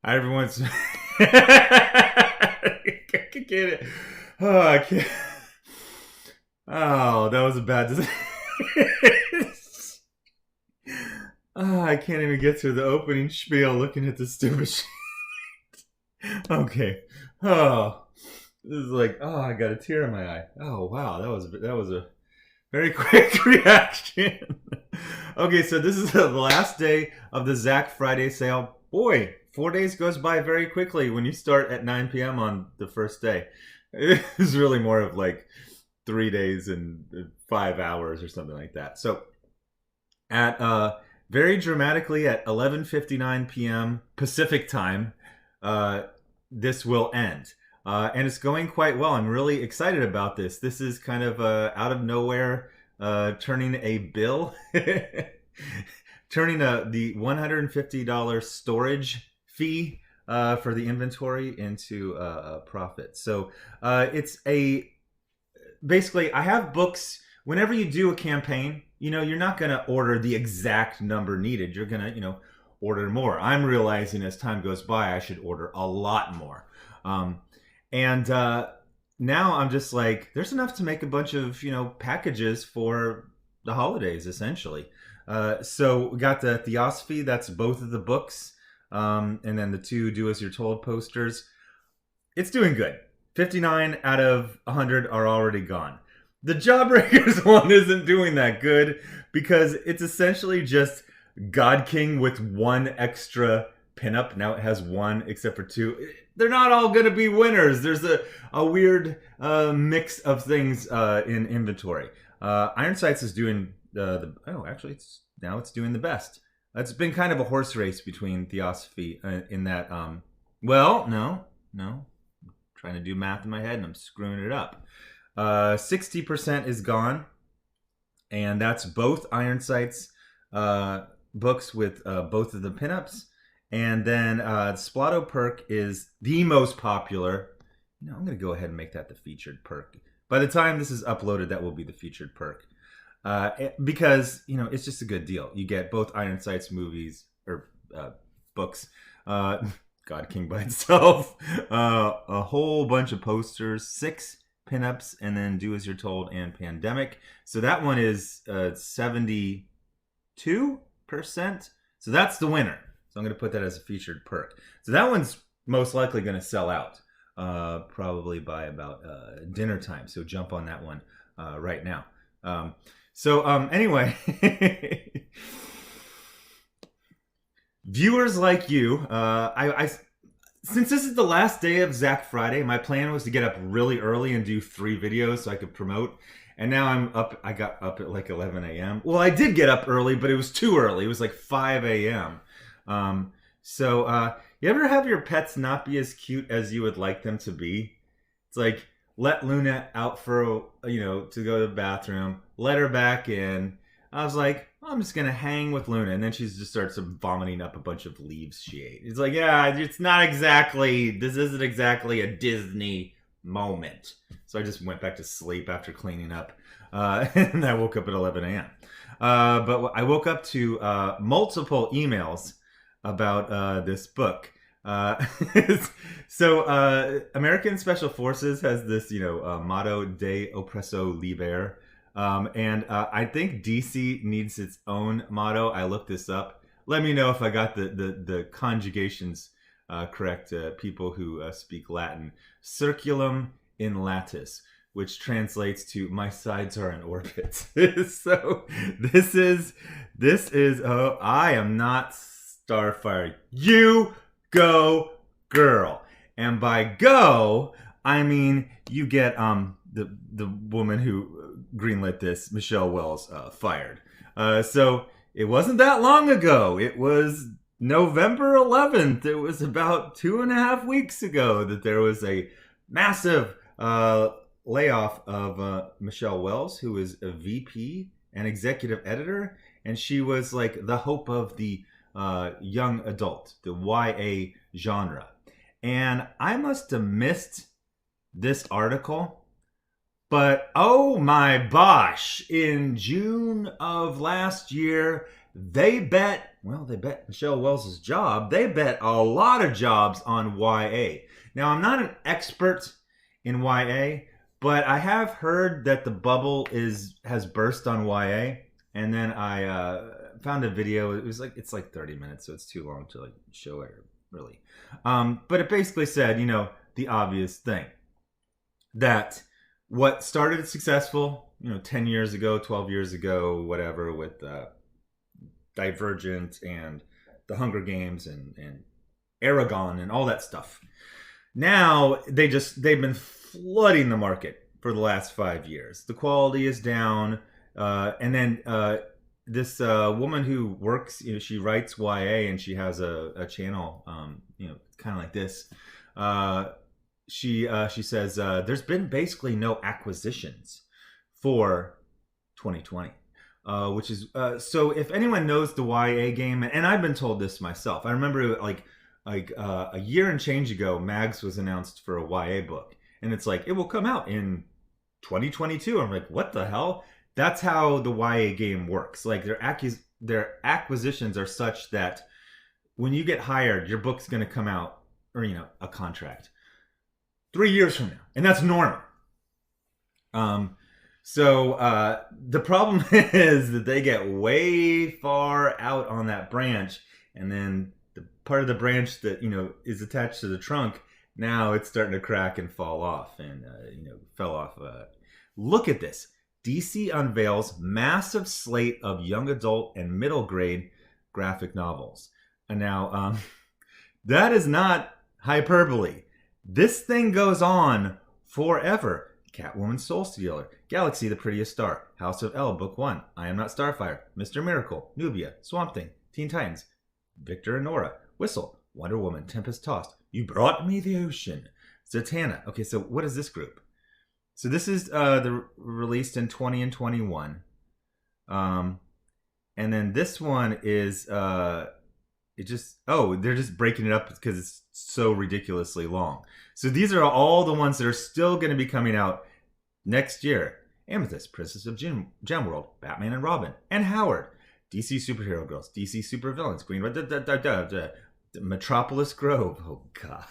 Everyone's. I can get it. Oh, I can't. Oh, that was a bad decision. Oh, I can't even get through the opening spiel looking at the stupid shit. Okay. Oh, this is like, oh, I got a tear in my eye. Oh, wow, that was a very quick reaction. Okay, so this is the last day of the Zack Friday sale. Boy, 4 days goes by very quickly when you start at 9 p.m. on the first day. It's really more of like 3 days and 5 hours or something like that. So at very dramatically at 11:59 p.m. Pacific time, this will end. And it's going quite well. I'm really excited about this. This is kind of out of nowhere turning a bill, turning the $150 storage fee for the inventory into a profit. So it's basically, I have books. Whenever you do a campaign, you're not going to order the exact number needed. You're going to, order more. I'm realizing as time goes by, I should order a lot more. And now I'm just like, there's enough to make a bunch of, packages for the holidays, essentially. So we got the Theosophy, that's both of the books. And then the 2 Do As You're Told posters. It's doing good. 59 out of 100 are already gone. The Jawbreakers one isn't doing that good because it's essentially just God King with 1 extra pinup. Now it has 1 except for 2. They're not all going to be winners. There's a weird mix of things in inventory. Iron Sights is doing it's doing the best. It's been kind of a horse race between Theosophy in that. No. I'm trying to do math in my head and I'm screwing it up. 60% is gone, and that's both Iron Sights books with both of the pinups. And then Splotto Perk is the most popular. I'm going to go ahead and make that the featured perk. By the time this is uploaded, that will be the featured perk. Because, it's just a good deal. You get both Iron Sights movies, or books, God King by itself, a whole bunch of posters, 6 pinups, and then Do As You're Told and Pandemic. So that one is 72%. So that's the winner. So I'm going to put that as a featured perk. So that one's most likely going to sell out probably by about dinner time. So jump on that one right now. Anyway, viewers like you, since this is the last day of Zack Friday, my plan was to get up really early and do 3 videos so I could promote. And now I got up at like 11 a.m. Well, I did get up early, but it was too early. It was like 5 a.m. You ever have your pets not be as cute as you would like them to be? It's like, let Luna out for, to go to the bathroom, let her back in. I was like, I'm just going to hang with Luna. And then she just starts vomiting up a bunch of leaves she ate. It's like, yeah, this isn't exactly a Disney moment. So I just went back to sleep after cleaning up. And I woke up at 11 a.m. But I woke up to multiple emails about this book. So American Special Forces has this, motto de oppresso liber. And I think DC needs its own motto. I looked this up. Let me know if I got the conjugations correct, people who speak Latin. Circulum in latis, which translates to my sides are in orbit. So this is I am not Starfire. You go, girl. And by go, I mean you get the woman who greenlit this, Michelle Wells, fired. So it wasn't that long ago. It was November 11th. It was about 2.5 weeks ago that there was a massive layoff of Michelle Wells, who is a VP and executive editor. And she was like the hope of the young adult, the YA genre. And I must have missed this article. But oh my gosh, in June of last year, they bet Michelle Wells' job. They bet a lot of jobs on YA. Now, I'm not an expert in YA, but I have heard that the bubble has burst on YA. And then I found a video. It's like 30 minutes, so it's too long to like show it really. But it basically said, the obvious thing, that what started successful, 10 years ago, 12 years ago, whatever, with Divergent and the Hunger Games and Aragon and all that stuff. Now they've been flooding the market for the last 5 years. The quality is down, and then this woman who works, she writes YA and she has a channel, kind of like this. She says there's been basically no acquisitions for 2020. Which is so if anyone knows the YA game, and I've been told this myself. I remember like a year and change ago, Mags was announced for a YA book, and it's like it will come out in 2022. I'm like, what the hell? That's how the YA game works. Like their acquisitions are such that when you get hired, your book's going to come out, or a contract 3 years from now, and that's normal. So the problem is that they get way far out on that branch, and then the part of the branch that is attached to the trunk, now it's starting to crack and fall off, and fell off. Look at this. DC unveils massive slate of young adult and middle grade graphic novels. And now that is not hyperbole. This thing goes on forever. Catwoman Soul Stealer, Galaxy the Prettiest Star, House of L Book 1, I Am Not Starfire, Mr. Miracle, Nubia, Swamp Thing, Teen Titans, Victor and Nora, Whistle, Wonder Woman, Tempest Tossed, You Brought Me the Ocean, Zatanna. Okay, so what is this group? So this is released in 20 and 21. And then this one is they're just breaking it up because it's so ridiculously long. So these are all the ones that are still going to be coming out next year. Amethyst, Princess of Gemworld, Batman and Robin, and Howard, DC Superhero Girls, DC Supervillains, Green Metropolis Grove. Oh, God.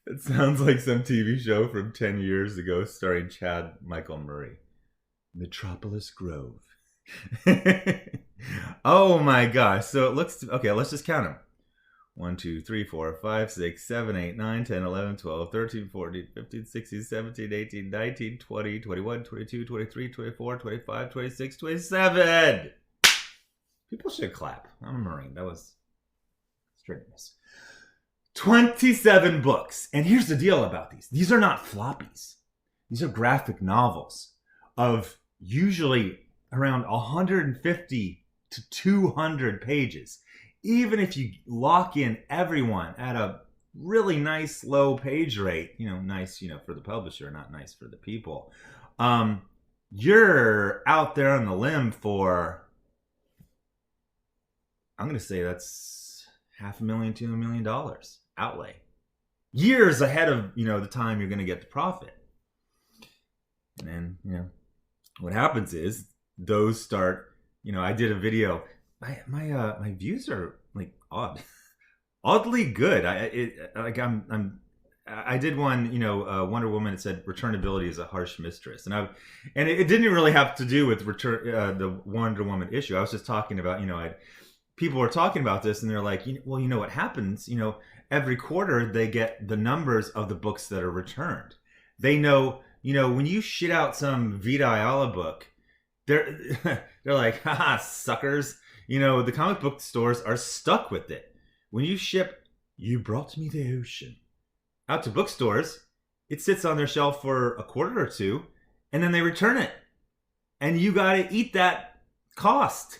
It sounds like some TV show from 10 years ago starring Chad Michael Murray. Metropolis Grove. Oh my gosh. So it looks... Okay, let's just count them. 1, 2, 3, 4, 5, 6, 7, 8, 9, 10, 11, 12, 13, 14, 15, 16, 17, 18, 19, 20, 21, 22, 23, 24, 25, 26, 27. People should clap. I'm a Marine. That was strenuous. 27 books. And here's the deal about these. These are not floppies. These are graphic novels of usually around 150 to 200 pages. Even if you lock in everyone at a really nice low page rate, nice, for the publisher, not nice for the people, you're out there on the limb for, I'm going to say that's $500,000 to $1 million outlay. Years ahead of, the time you're going to get the profit. And then, what happens is those start, I did a video. My views are like oddly good. I did one, Wonder Woman. It said returnability is a harsh mistress, and it didn't really have to do with the Wonder Woman issue. I was just talking about, people were talking about this, and they're like, well, what happens? Every quarter they get the numbers of the books that are returned. They know, when you shit out some Vita Ayala book, they're like, haha, suckers. The comic book stores are stuck with it. When you ship You Brought Me the Ocean out to bookstores, it sits on their shelf for a quarter or two, and then they return it. And you got to eat that cost.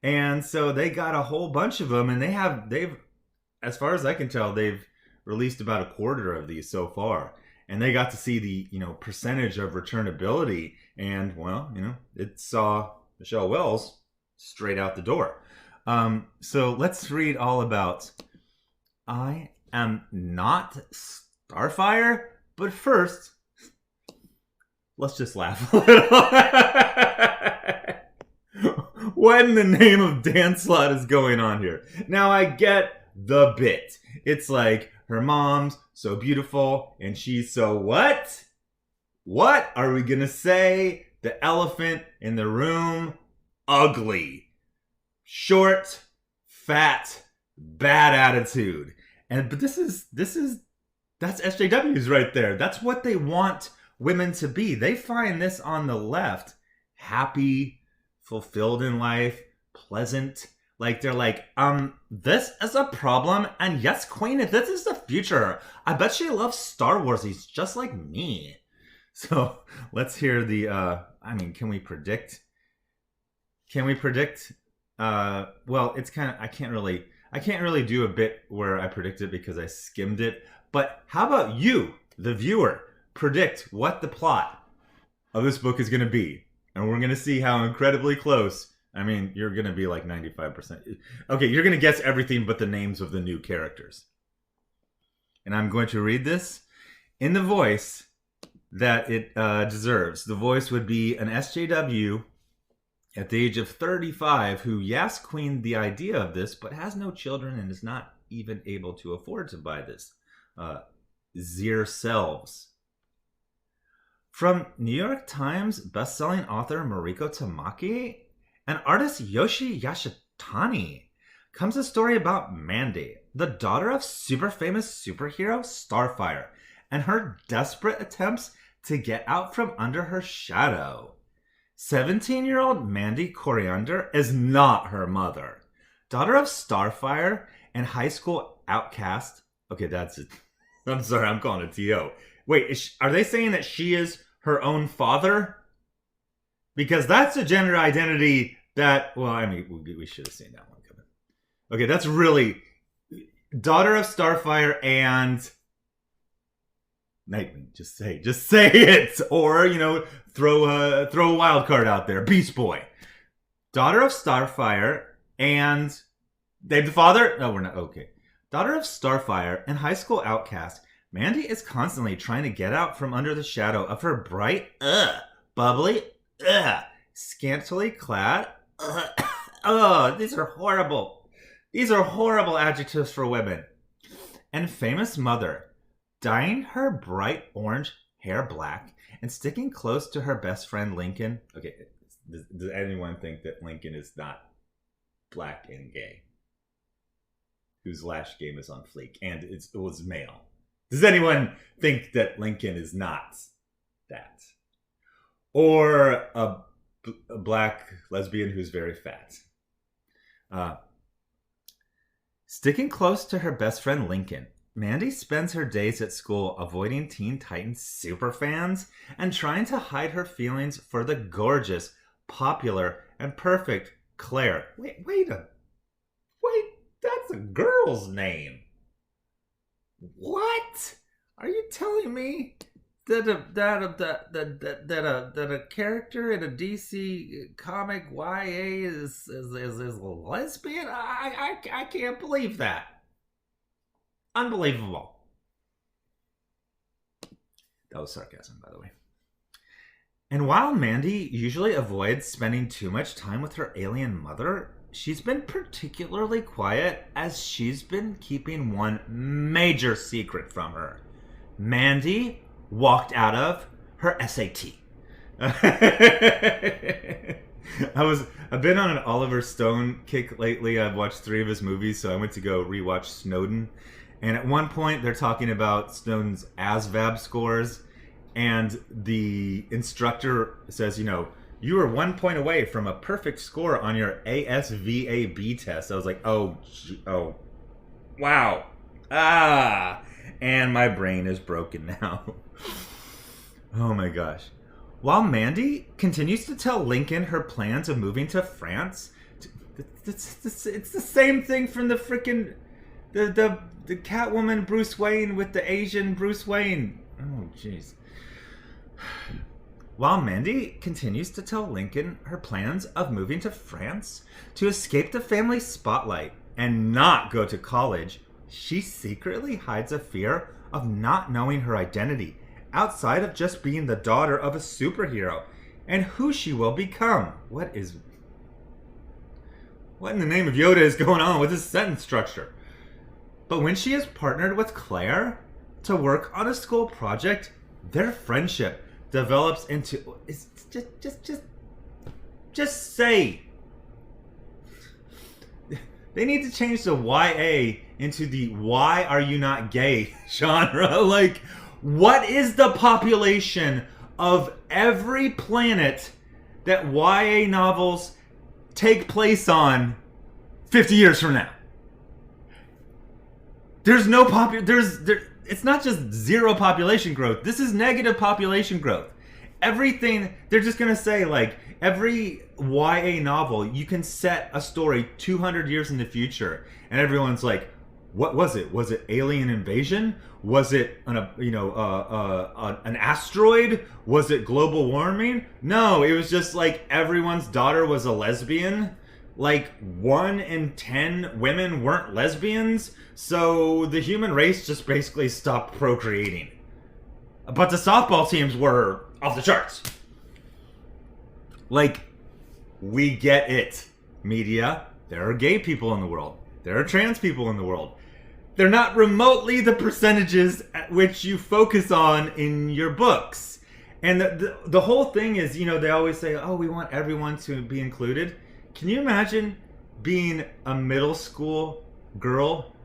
And so they got a whole bunch of them, and they've, as far as I can tell, they've released about a quarter of these so far. And they got to see the, percentage of returnability. And, well, it saw Michelle Wells straight out the door. So let's read all about I Am Not Starfire. But first, let's just laugh a little. What in the name of Dan Slott is going on here? Now I get the bit. It's like her mom's so beautiful and she's so what? What are we gonna say? The elephant in the room, ugly. Short, fat, bad attitude. But that's SJWs right there. That's what they want women to be. They find this on the left happy, fulfilled in life, pleasant. Like they're like, this is a problem, and yes, Queen, this is the future. I bet she loves Star Wars. He's just like me. So let's hear the. Can we predict? Well, it's kind of. I can't really do a bit where I predict it because I skimmed it. But how about you, the viewer, predict what the plot of this book is going to be, and we're going to see how incredibly close. I mean, you're going to be like 95%. Okay, you're going to guess everything but the names of the new characters. And I'm going to read this in the voice that it deserves. The voice would be an SJW at the age of 35 who yes queened the idea of this, but has no children and is not even able to afford to buy this. Zir Selves. From New York Times bestselling author Mariko Tamaki and artist Yoshi Yashitani comes a story about Mandy, the daughter of super famous superhero Starfire, and her desperate attempts to get out from under her shadow. 17-year-old Mandy Coriander is not her mother. Daughter of Starfire and high school outcast. Okay, that's it. I'm sorry, I'm calling it T.O. Wait, are they saying that she is her own father? Because that's a gender identity that, well, I mean, we should have seen that one coming. Okay, that's really daughter of Starfire and Nightwing. Just say it, or throw a wild card out there. Beast Boy, daughter of Starfire and Dave the father. No, we're not. Okay, daughter of Starfire and high school outcast. Mandy is constantly trying to get out from under the shadow of her bright, bubbly, scantily clad. These are horrible. These are horrible adjectives for women. And famous mother, dyeing her bright orange hair black and sticking close to her best friend Lincoln. Okay, does anyone think that Lincoln is not black and gay? Whose last game is on fleek and it was male. Does anyone think that Lincoln is not that? Or a black lesbian who's very fat? Sticking close to her best friend Lincoln, Mandy spends her days at school avoiding Teen Titans superfans and trying to hide her feelings for the gorgeous, popular, and perfect Claire. Wait, that's a girl's name. What? Are you telling me that a character in a DC comic YA is a lesbian? I can't believe that. Unbelievable. That was sarcasm, by the way. And while Mandy usually avoids spending too much time with her alien mother, she's been particularly quiet as she's been keeping one major secret from her. Mandy walked out of her SAT. I've been on an Oliver Stone kick lately. I've watched 3 of his movies, so I went to go rewatch Snowden. And at one point, they're talking about Snowden's ASVAB scores, and the instructor says, you were 1 point away from a perfect score on your ASVAB test. I was like, oh, wow. And my brain is broken now. Oh my gosh. While Mandy continues to tell Lincoln her plans of moving to France, it's the same thing from the freaking the Catwoman Bruce Wayne with the Asian Bruce Wayne. Oh jeez. While Mandy continues to tell Lincoln her plans of moving to France to escape the family spotlight and not go to college, she secretly hides a fear of not knowing her identity outside of just being the daughter of a superhero and who she will become. What is... What in the name of Yoda is going on with this sentence structure? But when she is partnered with Claire to work on a school project, their friendship develops into... It's just say. They need to change the YA into the why are you not gay genre. Like, what is the population of every planet that YA novels take place on 50 years from now? There's no it's not just zero population growth. This is negative population growth. Everything, they're just going to say, like, every YA novel, you can set a story 200 years in the future, and everyone's like, what was it? Was it alien invasion? Was it an asteroid? Was it global warming? No, it was just like everyone's daughter was a lesbian. Like 1 in 10 women weren't lesbians, so the human race just basically stopped procreating. But the softball teams were off the charts. Like, we get it. Media, there are gay people in the world. There are trans people in the world. They're not remotely the percentages at which you focus on in your books. And the whole thing is, you know, they always say, oh, we want everyone to be included. Can you imagine being a middle school girl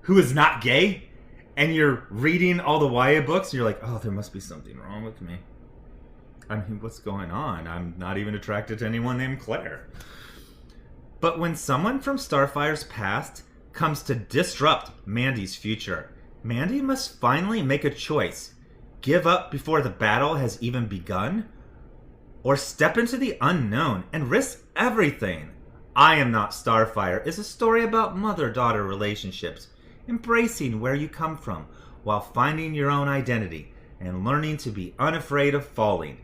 who is not gay, and you're reading all the YA books, and you're like, oh, there must be something wrong with me. I mean, what's going on? I'm not even attracted to anyone named Claire. But when someone from Starfire's past comes to disrupt Mandy's future, Mandy must finally make a choice. Give up before the battle has even begun? Or step into the unknown and risk everything? I Am Not Starfire is a story about mother-daughter relationships, embracing where you come from while finding your own identity and learning to be unafraid of falling.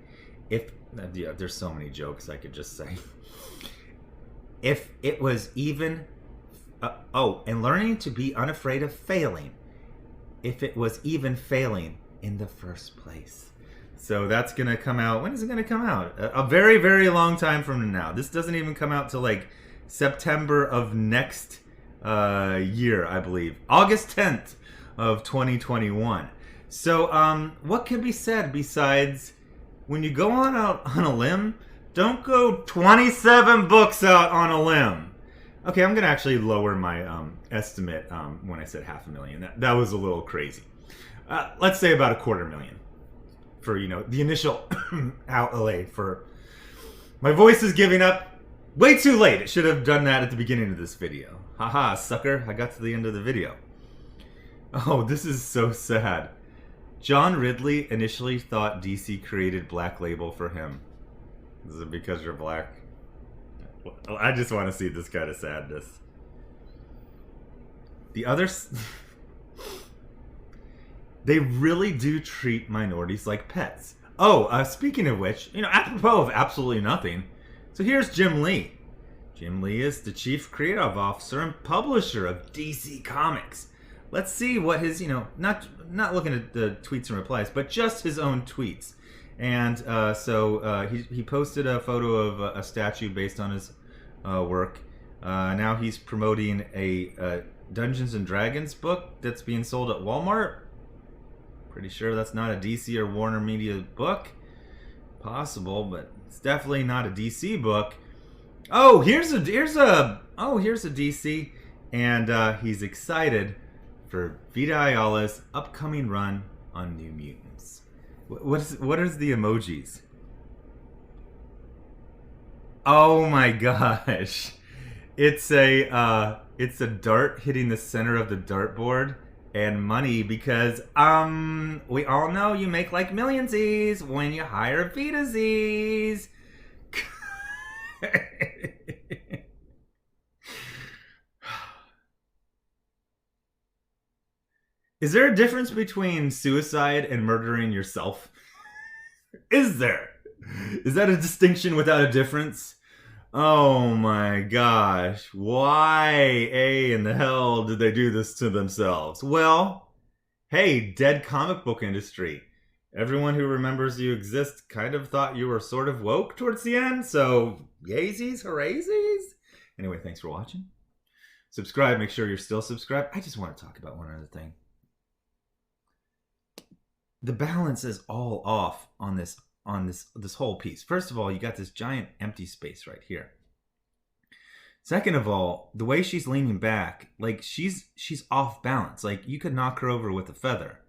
There's so many jokes I could just say. If it was even... and learning to be unafraid of failing. If it was even failing in the first place. So that's going to come out... When is it going to come out? A very, very long time from now. This doesn't even come out till like September of next year, I believe. August 10th of 2021. So what can be said besides... When you go out on a limb, don't go 27 books out on a limb. Okay, I'm going to actually lower my estimate when I said $500,000. That was a little crazy. Let's say about $250,000 for, you know, the initial outlay for... My voice is giving up way too late. It should have done that at the beginning of this video. Haha, sucker. I got to the end of the video. Oh, this is so sad. John Ridley initially thought DC created Black Label for him. Is it because you're black? I just want to see this kind of sadness. The others... They really do treat minorities like pets. Oh, speaking of which, you know, apropos of absolutely nothing. So here's Jim Lee. Jim Lee is the chief creative officer and publisher of DC Comics. Let's see what his, you know, not looking at the tweets and replies, but just his own tweets. And so he posted a photo of a statue based on his work. Now he's promoting a Dungeons and Dragons book that's being sold at Walmart. Pretty sure that's not a DC or Warner Media book. Possible, but it's definitely not a DC book. Oh, here's a DC, and he's excited for Vita Ayala's upcoming run on New Mutants. What is the emojis? Oh my gosh. It's a dart hitting the center of the dartboard and money because we all know you make like millionsies when you hire Vitasies. Is there a difference between suicide and murdering yourself? Is there? Is that a distinction without a difference? Oh my gosh. Why in the hell did they do this to themselves? Well, hey, dead comic book industry. Everyone who remembers you exist kind of thought you were sort of woke towards the end, so yaysies, hurraysies? Anyway, thanks for watching. Subscribe. Make sure you're still subscribed. I just want to talk about one other thing. The balance is all off on this whole piece. First of all, you got this giant empty space right here. Second of all, the way she's leaning back, like she's off balance. Like you could knock her over with a feather.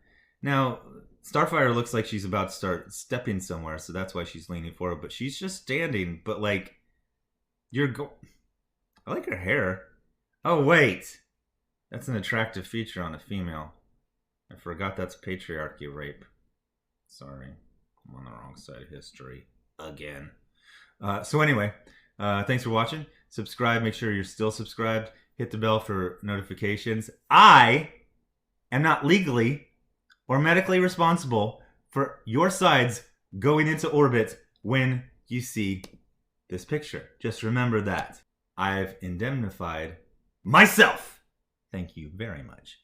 Now, Starfire looks like she's about to start stepping somewhere, so that's why she's leaning forward. But she's just standing. But like, I like her hair. Oh wait, that's an attractive feature on a female. I forgot that's patriarchy rape. Sorry, I'm on the wrong side of history again. So anyway, thanks for watching. Subscribe. Make sure you're still subscribed. Hit the bell for notifications. I am not legally or medically responsible for your sides going into orbit when you see this picture. Just remember that. I've indemnified myself. Thank you very much.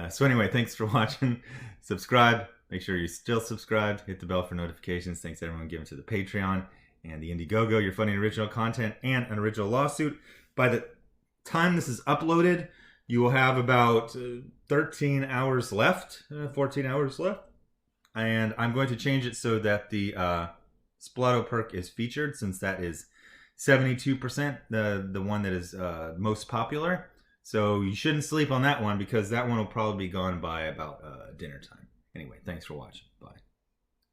So anyway, thanks for watching. Subscribe. Make sure you're still subscribed. Hit the bell for notifications. Thanks to everyone giving to the Patreon and the Indiegogo. Your funny original content and an original lawsuit. By the time this is uploaded, you will have about 13 hours left, 14 hours left. And I'm going to change it so that the Splato perk is featured, since that is 72%, the one that is most popular. So you shouldn't sleep on that one, because that one will probably be gone by about dinner time. Anyway, thanks for watching. Bye.